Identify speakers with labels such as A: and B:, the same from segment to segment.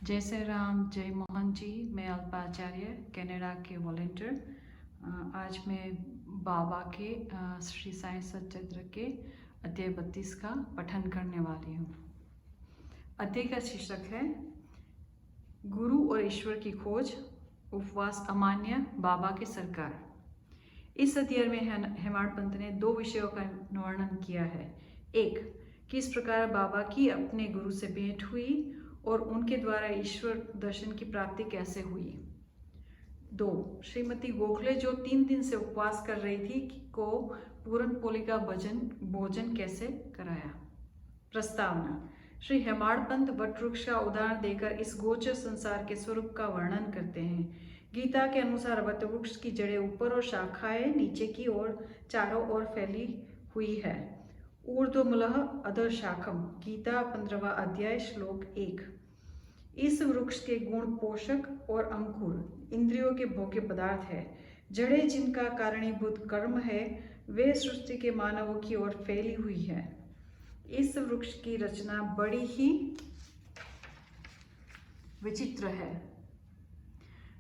A: जय श्री राम, जय मोहन जी। मैं अल्पाचार्य, कनाडा के वॉलंटियर। आज मैं बाबा के श्री साईं सच्चिदानंद के अध्याय 32 का पठन करने वाली हूँ। अध्याय का शीर्षक है गुरु और ईश्वर की खोज, उपवास अमान्य, बाबा की सरकार। इस अध्याय में हेमाड पंत ने दो विषयों का वर्णन किया है। एक, किस प्रकार बाबा की अपने गुरु से भेंट हुई और उनके द्वारा ईश्वर दर्शन की प्राप्ति कैसे हुई। दो, श्रीमती गोखले जो 3 दिन से उपवास कर रही थी को पूरन पोली का भोजन कैसे कराया। प्रस्तावना। श्री हेमाड पंत वटवृक्ष का उदाहरण देकर इस गोचर संसार के स्वरूप का वर्णन करते हैं। गीता के अनुसार वटवृक्ष की जड़ें ऊपर और शाखाएं नीचे की ओर चारों ओर फैली हुई है। ऊर्ध्वमूलः अधः शाखम, गीता 15वां अध्याय श्लोक 1। इस वृक्ष के गुण पोषक और अंकुर इंद्रियों के भोग्य पदार्थ है। जड़ें जिनका कारणीभूत कर्म है वे सृष्टि के मानवों की ओर फैली हुई है। इस वृक्ष की रचना बड़ी ही विचित्र है।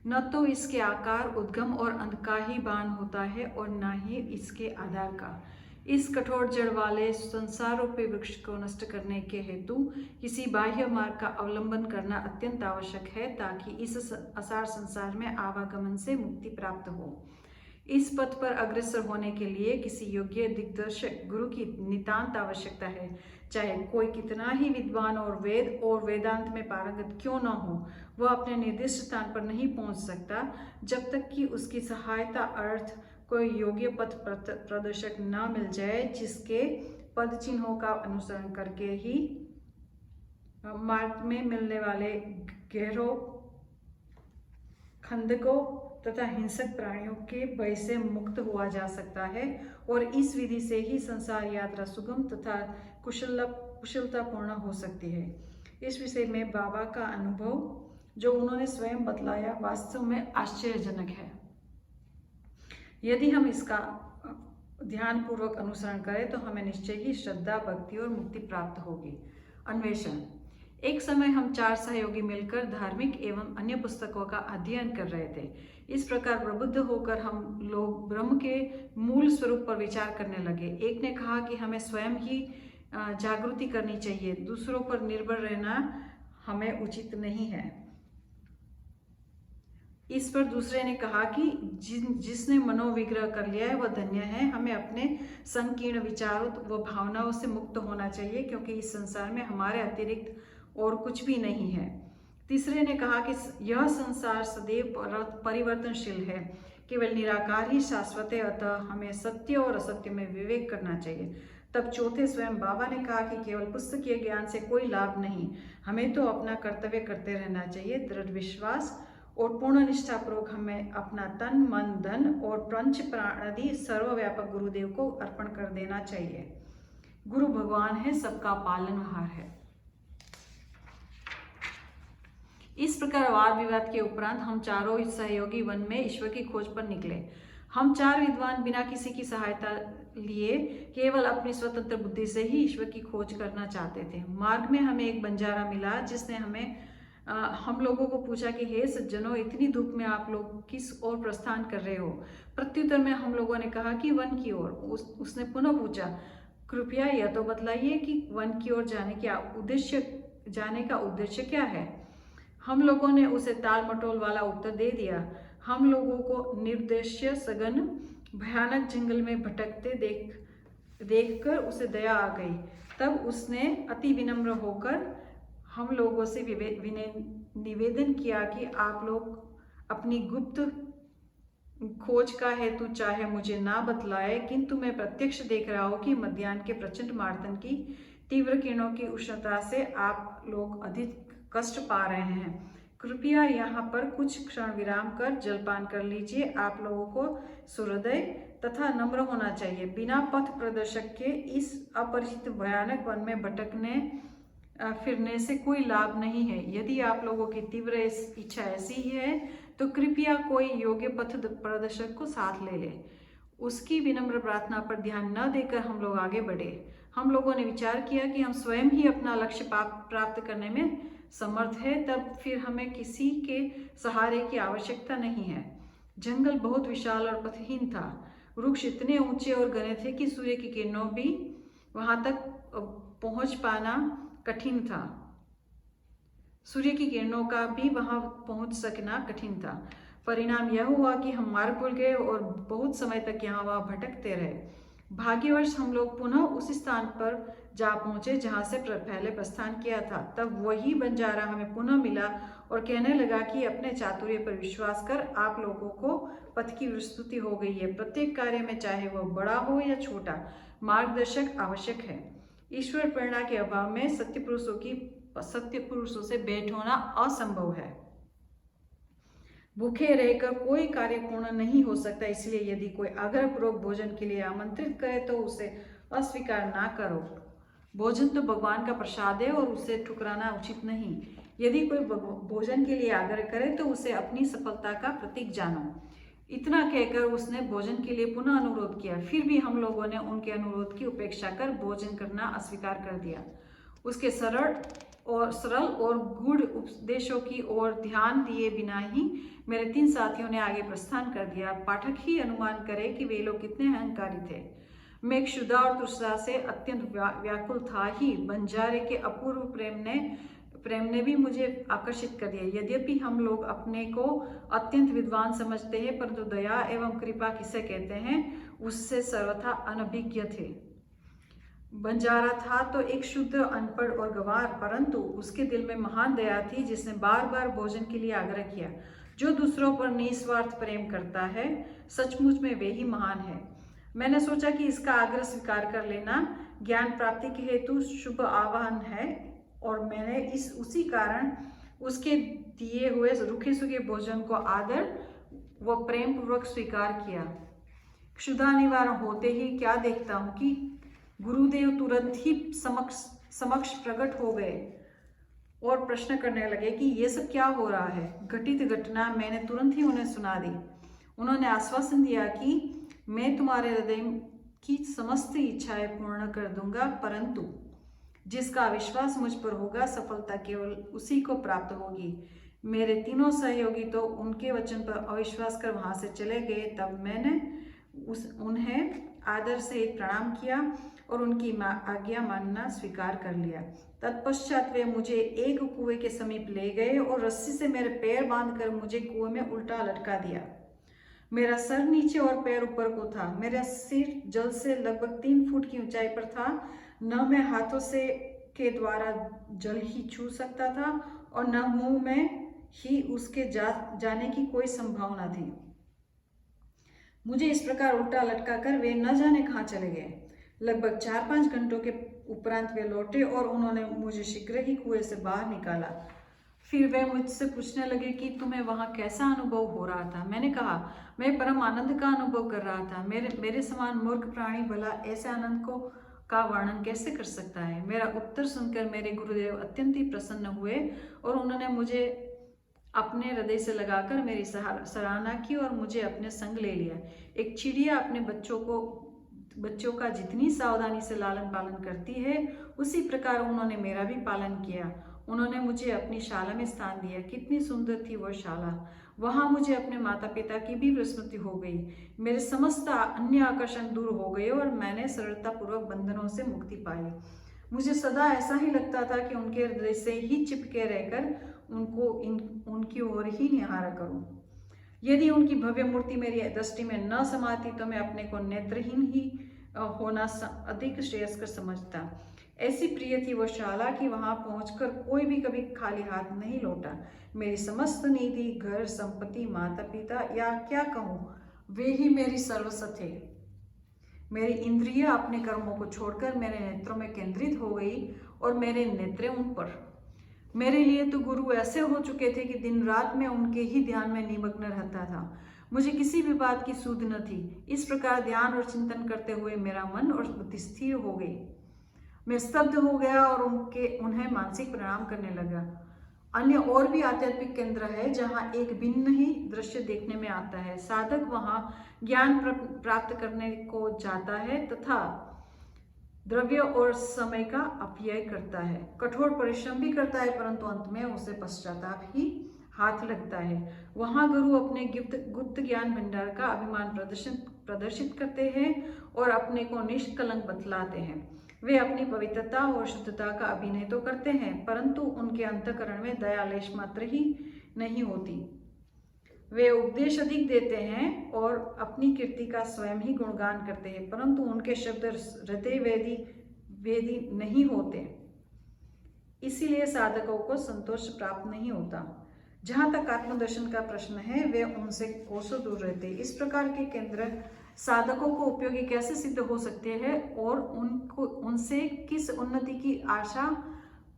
A: न तो इसके आकार, उद्गम और अंत का ही बान होता है और न ही इसके आधार का। इस कठोर जड़ वाले संसार रूपी वृक्ष को नष्ट करने के हेतु किसी बाह्य मार्ग का अवलंबन करना अत्यंत आवश्यक है ताकि इस असार संसार में आवागमन से मुक्ति प्राप्त हो। इस पथ पर अग्रसर होने के लिए किसी योग्य दिग्दर्शक गुरु की नितांत आवश्यकता है। चाहे कोई कितना ही विद्वान और वेद और वेदांत में पारंगत क्यों न हो, वह अपने निर्दिष्ट स्थान पर नहीं पहुंच सकता जब तक कि उसकी सहायता अर्थ कोई योग्य पथ प्रदर्शक न मिल जाए जिसके पद चिन्हों का अनुसरण करके ही मार्ग में मिलने वाले गहरों, खंदकों तथा हिंसक प्राणियों के भय से मुक्त हुआ जा सकता है और इस विधि से ही संसार यात्रा सुगम तथा कुशलतापूर्ण हो सकती है। इस विषय में बाबा का अनुभव जो उन्होंने स्वयं बतलाया वास्तव में आश्चर्यजनक है। यदि हम इसका ध्यानपूर्वक अनुसरण करें तो हमें निश्चय ही श्रद्धा, भक्ति और मुक्ति प्राप्त होगी। अन्वेषण। एक समय हम 4 सहयोगी मिलकर धार्मिक एवं अन्य पुस्तकों का अध्ययन कर रहे थे। इस प्रकार प्रबुद्ध होकर हम लोग ब्रह्म के मूल स्वरूप पर विचार करने लगे। एक ने कहा कि हमें स्वयं ही जागृति करनी चाहिए, दूसरों पर निर्भर रहना हमें उचित नहीं है। इस पर दूसरे ने कहा कि जिसने मनोविग्रह कर लिया है वह धन्य है। हमें अपने संकीर्ण विचारों व भावनाओं से मुक्त होना चाहिए क्योंकि इस संसार में हमारे अतिरिक्त और कुछ भी नहीं है। तीसरे ने कहा कि यह संसार सदैव परिवर्तनशील है, केवल निराकार ही शाश्वत है, अतः हमें सत्य और असत्य में विवेक करना चाहिए। तब चौथे स्वयं बाबा ने कहा कि केवल पुस्तकीय ज्ञान से कोई लाभ नहीं, हमें तो अपना कर्तव्य करते रहना चाहिए। दृढ़ विश्वास और पूर्ण निष्ठापूर्वक हमें अपना तन, मन, धन और पंच प्राण आदि सर्वव्यापक गुरुदेव को अर्पण कर देना चाहिए। गुरु भगवान है, सबका पालनहार है। इस प्रकार वाद विवाद के उपरांत हम चारों सहयोगी वन में ईश्वर की खोज पर निकले। हम 4 विद्वान बिना किसी की सहायता लिए केवल अपनी स्वतंत्र बुद्धि से ही ईश्वर की खोज करना चाहते थे। मार्ग में हमें एक बंजारा मिला जिसने हम लोगों को पूछा कि हे सज्जनों, इतनी धूप में आप लोग किस ओर प्रस्थान कर रहे हो। प्रत्युत्तर में हम लोगों ने कहा कि वन की ओर। उसने पुनः पूछा, कृपया यह तो बतलाइए कि वन की ओर जाने का उद्देश्य क्या है। हम लोगों ने उसे टाल मटोल वाला उत्तर दे दिया। हम लोगों को निर्देश्य सघन भयानक जंगल में भटकते देखकर उसे दया आ गई। तब उसने अति विनम्र होकर हम लोगों से निवेदन किया कि आप लोग अपनी गुप्त खोज का हेतु चाहे मुझे ना बतलाए, किंतु मैं प्रत्यक्ष देख रहा हूं कि मध्याह्न के प्रचंड मार्तन की तीव्र किरणों की उष्णता से आप लोग अधिक कष्ट पा रहे हैं। कृपया यहाँ पर कुछ क्षण विराम कर जलपान कर लीजिए। आप लोगों को सूर्योदय तथा नम्र होना चाहिए। बिना पथ प्रदर्शक के इस अपरिचित भयानक वन में भटकने फिरने से कोई लाभ नहीं है। यदि आप लोगों की तीव्र इच्छा ऐसी ही है तो कृपया कोई योग्य पथ प्रदर्शक को साथ ले ले। उसकी विनम्र प्रार्थना पर ध्यान न देकर हम लोग आगे बढ़े। हम लोगों ने विचार किया कि हम स्वयं ही अपना लक्ष्य प्राप्त करने में समर्थ है, तब फिर हमें किसी के सहारे की आवश्यकता नहीं है। जंगल बहुत विशाल और पथहीन था। वृक्ष इतने ऊंचे और घने थे कि सूर्य की किरणों भी वहां तक पहुंच पाना कठिन था। सूर्य की किरणों का भी वहां पहुंच सकना कठिन था। परिणाम यह हुआ कि हम मार्ग भूल गए और बहुत समय तक यहाँ वहां भटकते रहे। भाग्यवश हम लोग पुनः उस स्थान पर जा पहुंचे जहां से पहले प्रस्थान किया था। तब वही बंजारा हमें पुनः मिला और कहने लगा कि अपने चातुर्य पर विश्वास कर, आप लोगों को पथ की विस्तृति हो गई है। प्रत्येक कार्य में, चाहे वह बड़ा हो या छोटा, मार्गदर्शक आवश्यक है। ईश्वर प्रेरणा के अभाव में सत्य पुरुषों से भेंट होना असंभव है। भूखे रहकर कोई कार्य पूर्ण नहीं हो सकता, इसलिए यदि कोई आग्रहपूर्वक भोजन के लिए आमंत्रित करे तो उसे अस्वीकार ना करो। भोजन तो भगवान का प्रसाद है और उसे ठुकराना उचित नहीं। यदि कोई भोजन के लिए आग्रह करे तो उसे अपनी सफलता का प्रतीक जानो। इतना कहकर उसने भोजन के लिए पुनः अनुरोध किया। फिर भी हम लोगों ने उनके अनुरोध की उपेक्षा कर भोजन करना अस्वीकार कर दिया। उसके सरल और गूढ़ उपदेशों की ओर ध्यान दिए बिना ही मेरे 3 साथियों ने आगे प्रस्थान कर दिया। पाठक ही अनुमान करे कि वे लोग कितने अहंकारी थे। मैं क्षुधा और तृष्णा से अत्यंत व्याकुल था ही। बंजारे के अपूर्व प्रेम ने भी मुझे आकर्षित कर दिया। यद्यपि हम लोग अपने को अत्यंत विद्वान समझते हैं, परंतु दया एवं कृपा किसे कहते हैं, उससे सर्वथा अनभिज्ञ थे। बंजारा था तो एक शुद्ध, अनपढ़ और गंवार, परंतु उसके दिल में महान दया थी, जिसने बार बार भोजन के लिए आग्रह किया। जो दूसरों पर निस्वार्थ प्रेम करता है, सचमुच में वे ही महान है। मैंने सोचा कि इसका आग्रह स्वीकार कर लेना ज्ञान प्राप्ति के हेतु शुभ आह्वान है, और मैंने उसी कारण उसके दिए हुए रूखे सूखे भोजन को आदर व प्रेम पूर्वक स्वीकार किया। क्षुधा निवारण होते ही क्या देखता हूँ कि गुरुदेव तुरंत ही समक्ष प्रकट हो गए और प्रश्न करने लगे कि ये सब क्या हो रहा है। घटित घटना मैंने तुरंत ही उन्हें सुना दी। उन्होंने आश्वासन दिया कि मैं तुम्हारे हृदय की समस्त इच्छाएं पूर्ण कर दूंगा, परंतु जिसका विश्वास मुझ पर होगा, सफलता केवल उसी को प्राप्त होगी। मेरे तीनों सहयोगी तो उनके वचन पर अविश्वास कर वहां से चले गए। तब मैंने उन्हें आदर से प्रणाम किया और उनकी आज्ञा मानना स्वीकार कर लिया। तत्पश्चात वे मुझे एक कुएं के समीप ले गए और रस्सी से मेरे पैर बांधकर मुझे कुएं में उल्टा लटका दिया। मेरा सर नीचे और पैर ऊपर को था। मेरा सिर जल से लगभग 3 फुट की ऊंचाई पर था। न मैं हाथों के द्वारा जल ही छू सकता था और न मुंह में ही उसके जाने की कोई संभावना थी। मुझे इस प्रकार उल्टा लटका कर वे न जाने कहाँ चले गए। लगभग 4-5 घंटों के उपरांत वे लौटे और उन्होंने मुझे शीघ्र ही कुएं से बाहर निकाला। फिर वे मुझसे पूछने लगे कि तुम्हें वहां कैसा अनुभव हो रहा था। मैंने कहा, मैं परम आनंद का अनुभव कर रहा था। मेरे समान मूर्ख प्राणी भला ऐसे आनंद का वर्णन कैसे कर सकता है। मेरा उत्तर सुनकर मेरे गुरुदेव अत्यंत ही प्रसन्न हुए और उन्होंने मुझे अपने हृदय से लगाकर मेरी सराहना की और मुझे अपने संग ले लिया। एक चिड़िया अपने बच्चों का जितनी सावधानी से लालन पालन करती है, उसी प्रकार उन्होंने मेरा भी पालन किया। उन्होंने मुझे अपनी शाला में स्थान दिया। कितनी सुंदर थी वह शाला। वहां मुझे अपने माता पिता की भी विस्मृति हो गई। मेरे समस्त अन्य आकर्षण दूर हो गए और मैंने सरलतापूर्वक बंधनों से मुक्ति पाई। मुझे सदा ऐसा ही लगता था कि उनके हृदय से ही चिपके रहकर उनकी ओर ही निहारा करूं। यदि उनकी भव्य मूर्ति मेरी दृष्टि में न समाती तो मैं अपने को नेत्रहीन ही होना अधिक श्रेयस्कर समझता। ऐसी प्रिय थी वह शाला कि वहां पहुंचकर कोई भी कभी खाली हाथ नहीं लौटा। मेरी समस्त निधि, घर, संपत्ति, माता पिता या क्या कहूँ, वे ही मेरी सर्वस्व थे। मेरी इंद्रियां अपने कर्मों को छोड़कर मेरे नेत्रों में केंद्रित हो गई और मेरे नेत्र उन पर। मेरे लिए तो गुरु ऐसे हो चुके थे कि दिन रात में उनके ही ध्यान में निमग्न रहता था। मुझे किसी भी बात की सुध न थी। इस प्रकार ध्यान और चिंतन करते हुए मेरा मन और बुद्धि स्थिर हो गई। मैं स्तब्ध हो गया और उन्हें मानसिक प्रणाम करने लगा। अन्य और भी आध्यात्मिक केंद्र है जहाँ एक भिन्न ही दृश्य देखने में आता है। साधक वहाँ ज्ञान प्राप्त करने को जाता है तथा द्रव्य और समय का अपव्यय करता है, कठोर परिश्रम भी करता है, परंतु अंत में उसे पश्चाताप ही हाथ लगता है। वहाँ गुरु अपने गुप्त ज्ञान भंडार का अभिमान प्रदर्शित करते हैं और अपने को निष्कलंक बतलाते हैं। वे अपनी पवित्रता और शुद्धता का अभिनय तो करते हैं, परंतु उनके अंतःकरण में दया लेश मात्र ही नहीं होती। वे उपदेश अधिक देते हैं और अपनी कीर्ति का स्वयं ही गुणगान करते हैं, परंतु उनके शब्द हृदय वेदी नहीं होते। इसीलिए साधकों को संतोष प्राप्त नहीं होता। जहाँ तक आत्मदर्शन का प्रश्न है, वे उनसे कोसों दूर रहते। इस प्रकार के केंद्र साधकों को उपयोगी कैसे सिद्ध हो सकते हैं और उनसे किस उन्नति की आशा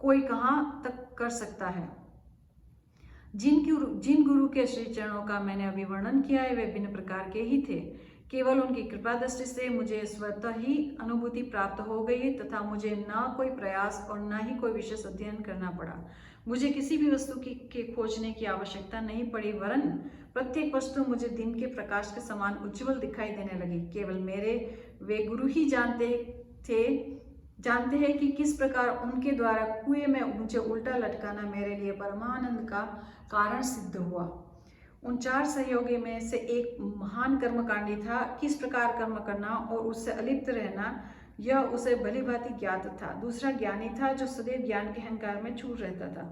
A: कोई कहाँ तक कर सकता है। जिन गुरु के श्री चरणों का मैंने अभी वर्णन किया है, वे भिन्न प्रकार के ही थे। केवल उनकी कृपा दृष्टि से मुझे स्वतः ही अनुभूति प्राप्त हो गई तथा मुझे न कोई प्रयास और न ही कोई विशेष अध्ययन करना पड़ा। मुझे किसी भी वस्तु के खोजने की आवश्यकता नहीं पड़ी, वरन प्रत्येक वस्तु मुझे दिन के प्रकाश के समान उज्जवल दिखाई देने लगी। केवल वे गुरु ही जानते हैं कि किस प्रकार उनके द्वारा कुएं में मुझे उल्टा लटकाना मेरे लिए परमानंद का कारण सिद्ध हुआ। उन 4 सहयोगी में से एक महान कर्मकांडी था। किस प्रकार कर्म करना और उससे अलिप्त रहना यह उसे भली भांति ज्ञात था। दूसरा ज्ञानी था जो सदैव ज्ञान के अहंकार में चूर रहता था।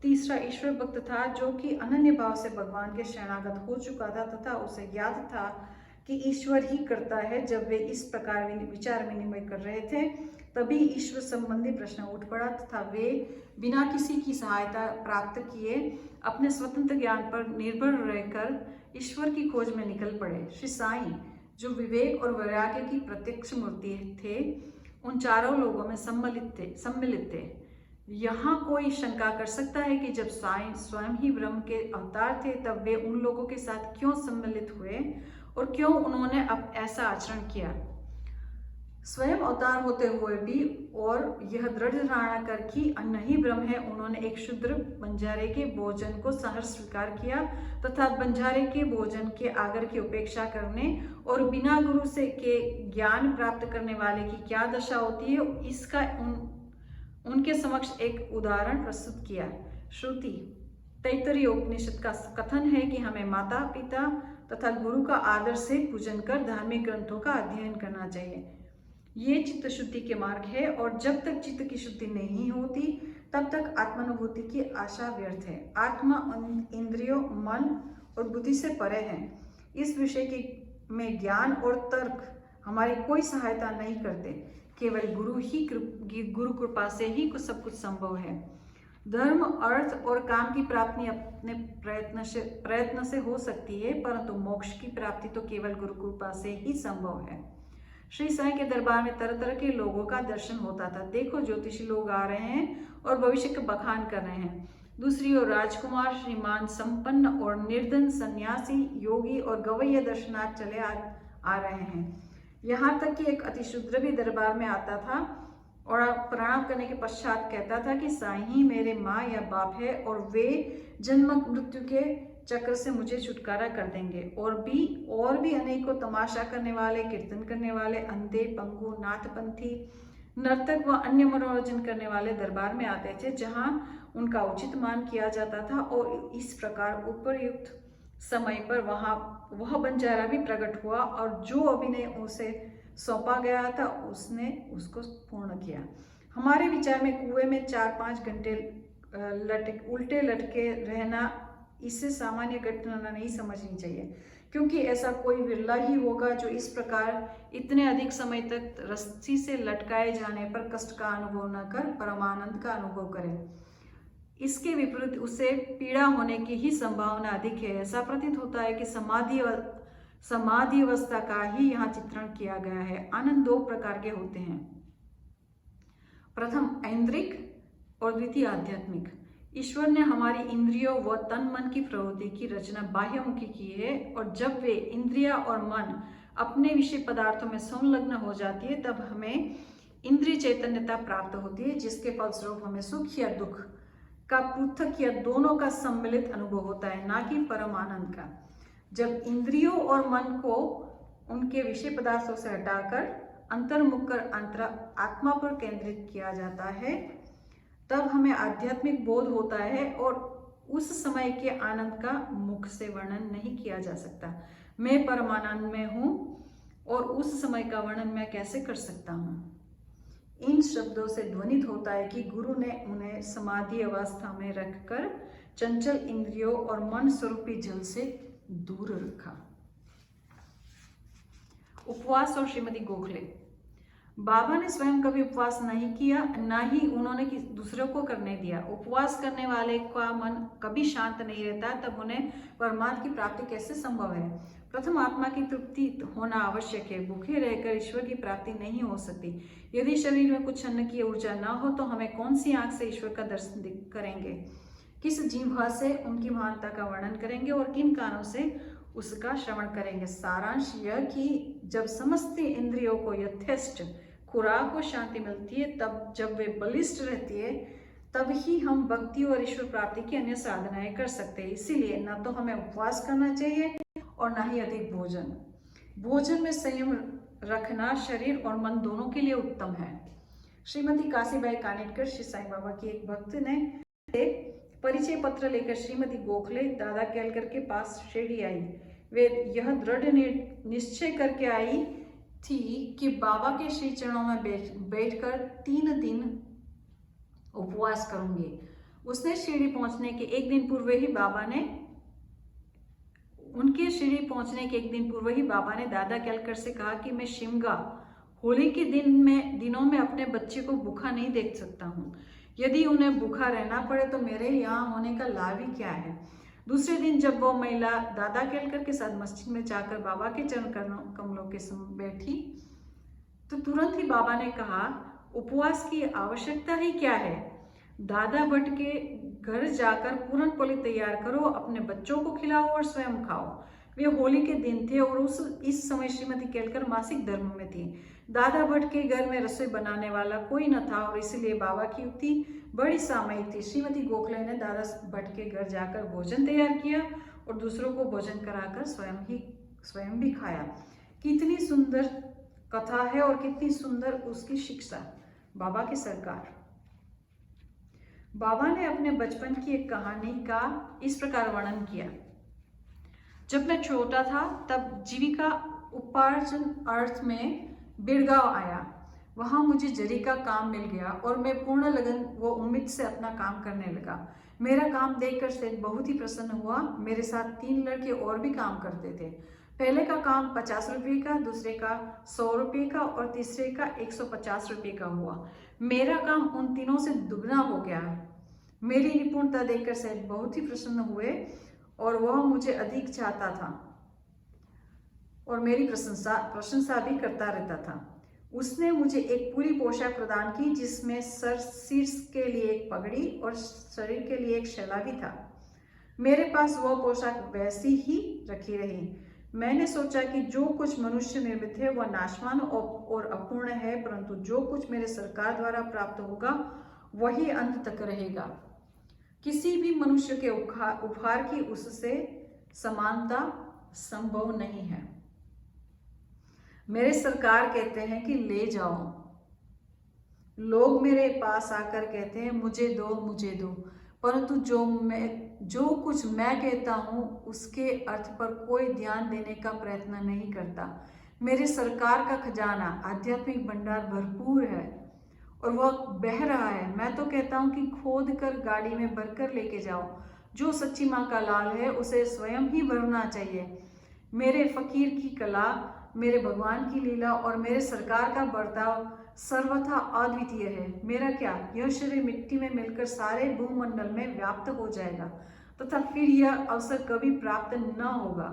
A: तीसरा ईश्वर भक्त था जो कि अनन्य भाव से भगवान के शरणागत हो चुका था तथा उसे ज्ञात था कि ईश्वर ही करता है। जब वे इस प्रकार विचार विनिमय कर रहे थे, तभी ईश्वर संबंधी प्रश्न उठ पड़ा तथा वे बिना किसी की सहायता प्राप्त किए अपने स्वतंत्र ज्ञान पर निर्भर रहकर ईश्वर की खोज में निकल पड़े। श्री साईं जो विवेक और वैराग्य की प्रत्यक्ष मूर्ति थे, उन चारों लोगों में सम्मिलित थे। यहाँ कोई शंका कर सकता है कि जब साईं स्वयं ही ब्रह्म के अवतार थे, तब वे उन लोगों के साथ क्यों सम्मिलित हुए और क्यों उन्होंने अब ऐसा आचरण किया। स्वयं अवतार होते हुए भी और यह दृढ़ धारणा कर कि अन्न ही ब्रह्म है, उन्होंने एक शूद्र बंजारे के भोजन को सहर्ष स्वीकार किया तथा बंजारे के भोजन के आगर की उपेक्षा करने और बिना गुरु से के ज्ञान प्राप्त करने वाले की क्या दशा होती है, इसका उनके समक्ष एक उदाहरण प्रस्तुत किया। श्रुति तैत्तरीय उपनिषद का कथन है कि हमें माता पिता तथा गुरु का आदर से पूजन कर धार्मिक ग्रंथों का अध्ययन करना चाहिए। ये चित्त शुद्धि के मार्ग है और जब तक चित्त की शुद्धि नहीं होती, तब तक आत्मानुभूति की आशा व्यर्थ है। आत्मा इंद्रियों, मन और बुद्धि से परे है। इस विषय में ज्ञान और तर्क हमारी कोई सहायता नहीं करते। केवल गुरु कृपा से ही सब कुछ संभव है। धर्म, अर्थ और काम की प्राप्ति अपने प्रयत्न से हो सकती है, परंतु मोक्ष की प्राप्ति तो केवल गुरु कृपा से ही संभव है। श्री साईं के दरबार में तरह तरह के लोगों का दर्शन होता था। देखो, ज्योतिषी लोग आ रहे हैं और भविष्य का बखान कर रहे हैं। दूसरी ओर राजकुमार, श्रीमान, संपन्न और निर्धन, सन्यासी, योगी और गवैया दर्शनार्थ चले आ रहे हैं। यहाँ तक कि एक अतिशूद्र भी दरबार में आता था और प्रणाम करने के पश्चात कहता था कि साईं ही मेरे माँ या बाप है और वे जन्म मृत्यु के चक्र से मुझे छुटकारा कर देंगे। और भी अनेकों तमाशा करने वाले, कीर्तन करने वाले, अंधे, पंगु, नाथपंथी, नर्तक व अन्य मनोरंजन करने वाले दरबार में आते थे, जहाँ उनका उचित मान किया जाता था। और इस प्रकार उपयुक्त समय पर वह बंजारा भी प्रकट हुआ और जो अभिनय उसे सौंपा गया था उसने उसको पूर्ण किया। हमारे विचार में कुएं में 4-5 घंटे उल्टे लटके रहना, इससे सामान्य घटना नहीं समझनी चाहिए, क्योंकि ऐसा कोई विरला ही होगा जो इस प्रकार इतने अधिक समय तक रस्सी से लटकाए जाने पर कष्ट का अनुभव न कर परमानंद का अनुभव करे। इसके विपरीत उसे पीड़ा होने की ही संभावना अधिक है। ऐसा प्रतीत होता है कि समाधि अवस्था का ही यहाँ चित्रण किया गया है। आनंद 2 प्रकार के होते हैं, प्रथम ऐन्द्रिक और द्वितीय आध्यात्मिक। ईश्वर ने हमारी इंद्रियों व तन मन की प्रवृत्ति की रचना बाह्यमुखी की है और जब वे इंद्रिया और मन अपने विषय पदार्थों में संलग्न हो जाती है, तब हमें इंद्रिय चैतन्यता प्राप्त होती है, जिसके फलस्वरूप हमें सुख या दुख का पृथक या दोनों का सम्मिलित अनुभव होता है, ना कि परम आनंद का। जब इंद्रियों और मन को उनके विषय पदार्थों से हटाकर अंतर्मुख कर आत्मा पर केंद्रित किया जाता है, तब हमें आध्यात्मिक बोध होता है और उस समय के आनंद का मुख से वर्णन नहीं किया जा सकता। मैं परमानंद में हूँ और उस समय का वर्णन मैं कैसे कर सकता हूँ। इन शब्दों से ध्वनित होता है कि गुरु ने उन्हें समाधि अवस्था में रखकर चंचल इंद्रियों और मन स्वरूपी जल से दूर रखा। उपवास और श्रीमती गोखले। बाबा ने स्वयं कभी उपवास नहीं किया, ना ही उन्होंने दूसरों को करने दिया। उपवास करने वाले का मन कभी शांत नहीं रहता, तब उन्हें परमात्मा की प्राप्ति कैसे संभव है। प्रथम आत्मा की तृप्ति होना आवश्यक है। भूखे रहकर ईश्वर की प्राप्ति नहीं हो सकती। यदि शरीर में कुछ अन्न की ऊर्जा न हो तो हमें कौन सी आंख से ईश्वर का दर्शन करेंगे, किस जिह्वा से उनकी महानता का वर्णन करेंगे और किन कानों से उसका श्रवण करेंगे। सारांश यह कि जब समस्त इंद्रियों को यथेष्ट खुराक और शांति मिलती है, तब जब वे बलिष्ठ रहती है, तब ही हम भक्ति और ईश्वर प्राप्ति की अन्य साधनाएं कर सकते हैं। इसीलिए न तो हमें उपवास करना चाहिए और न ही अधिक भोजन। भोजन में संयम रखना शरीर और मन दोनों के लिए उत्तम है। श्रीमती काशीबाई कानेटकर श्री साईं बाबा की एक भक्त ने परिचय पत्र लेकर श्रीमती गोखले दादा केलकर के पास शिरडी आई। वे यह दृढ़ निश्चय करके आई थी कि बाबा के श्री चरणों में बैठकर 3 दिन उपवास करूंगी। उसने शिरडी पहुंचने के एक दिन पूर्व ही बाबा ने दादा केलकर से कहा कि मैं शिमगा होली के दिनों में अपने बच्चे को भूखा नहीं देख सकता हूँ। यदि उन्हें भूखा रहना पड़े तो मेरे यहाँ होने का लाभ ही क्या है। दूसरे दिन जब वो महिला दादा केलकर के साथ मस्जिद में जाकर बाबा के चरण कमलों के समूह बैठी तो तुरंत ही बाबा ने कहा, उपवास की आवश्यकता ही क्या है। दादा भट्ट के घर जाकर पूरन पोली तैयार करो, अपने बच्चों को खिलाओ और स्वयं खाओ। वे होली के दिन थे और इस समय श्रीमती केलकर मासिक धर्म में थी। दादा भट्ट के घर में रसोई बनाने वाला कोई न था और इसलिए बाबा की युक्ति बड़ी सामयिक थी। श्रीमती गोखले ने दादा भट्ट के घर जाकर भोजन तैयार किया और दूसरों को भोजन कराकर स्वयं भी खाया। कितनी सुंदर कथा है और कितनी सुंदर उसकी शिक्षा। बाबा की सरकार। बाबा ने अपने बचपन की एक कहानी का इस प्रकार वर्णन किया। जब मैं छोटा था तब जीविका उपार्जन अर्थ में बिरगांव आया। वहां मुझे जरी का काम मिल गया और मैं पूर्ण लगन व उम्मीद से अपना काम करने लगा। मेरा काम देखकर सेठ बहुत ही प्रसन्न हुआ। मेरे साथ 3 लड़के और भी काम करते थे। पहले का काम 50 रुपये का, दूसरे का 100 रुपये का और तीसरे का 150 रुपये का हुआ। मेरा काम उन तीनों से दुगना हो गया। मेरी निपुणता देखकर सेठ बहुत ही प्रसन्न हुए और वह मुझे अधिक चाहता था और मेरी प्रशंसा भी करता रहता था। उसने मुझे एक पूरी पोशाक प्रदान की जिसमें शीर्ष के लिए एक पगड़ी और शरीर के लिए एक शैला भी था। मेरे पास वह पोशाक वैसी ही रखी रही। मैंने सोचा कि जो कुछ मनुष्य निर्मित है वह नाशवान और अपूर्ण है, परंतु जो कुछ मेरे सरकार द्वारा प्राप्त होगा वही अंत तक रहेगा। किसी भी मनुष्य के उपहार की उससे समानता संभव नहीं है। मेरे सरकार कहते हैं कि ले जाओ। लोग मेरे पास आकर कहते हैं मुझे दो मुझे दो, परंतु जो कुछ मैं कहता हूँ उसके अर्थ पर कोई ध्यान देने का प्रयत्न नहीं करता। मेरे सरकार का खजाना आध्यात्मिक भंडार भरपूर है और वह बह रहा है। मैं तो कहता हूँ कि खोद कर गाड़ी में भरकर लेके जाओ। जो सच्ची माँ का लाल है उसे स्वयं ही भरना चाहिए। मेरे फकीर की कला, मेरे भगवान की लीला और मेरे सरकार का बर्ताव सर्वथा अद्वितीय है। मेरा क्या, यह शरीर मिट्टी में मिलकर सारे भूमंडल में व्याप्त हो जाएगा तथा फिर यह अवसर कभी प्राप्त न होगा।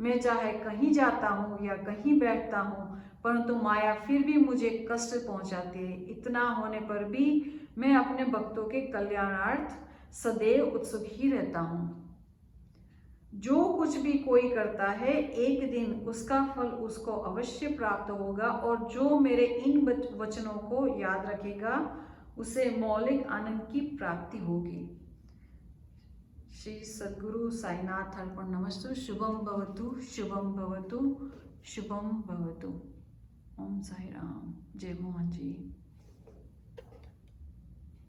A: मैं चाहे कहीं जाता हूँ या कहीं बैठता हूँ, परंतु माया फिर भी मुझे कष्ट पहुंचाती है। इतना होने पर भी मैं अपने भक्तों के कल्याणार्थ सदैव उत्सुक ही रहता हूँ। जो कुछ भी कोई करता है एक दिन उसका फल उसको अवश्य प्राप्त होगा और जो मेरे इन वचनों को याद रखेगा उसे मौलिक आनंद की प्राप्ति होगी। श्री सद्गुरु साईनाथ अर्पण नमस्तु। शुभम भवतु, शुभम भवतु, शुभम भवतु। ओम साई राम। जय मोहन जी।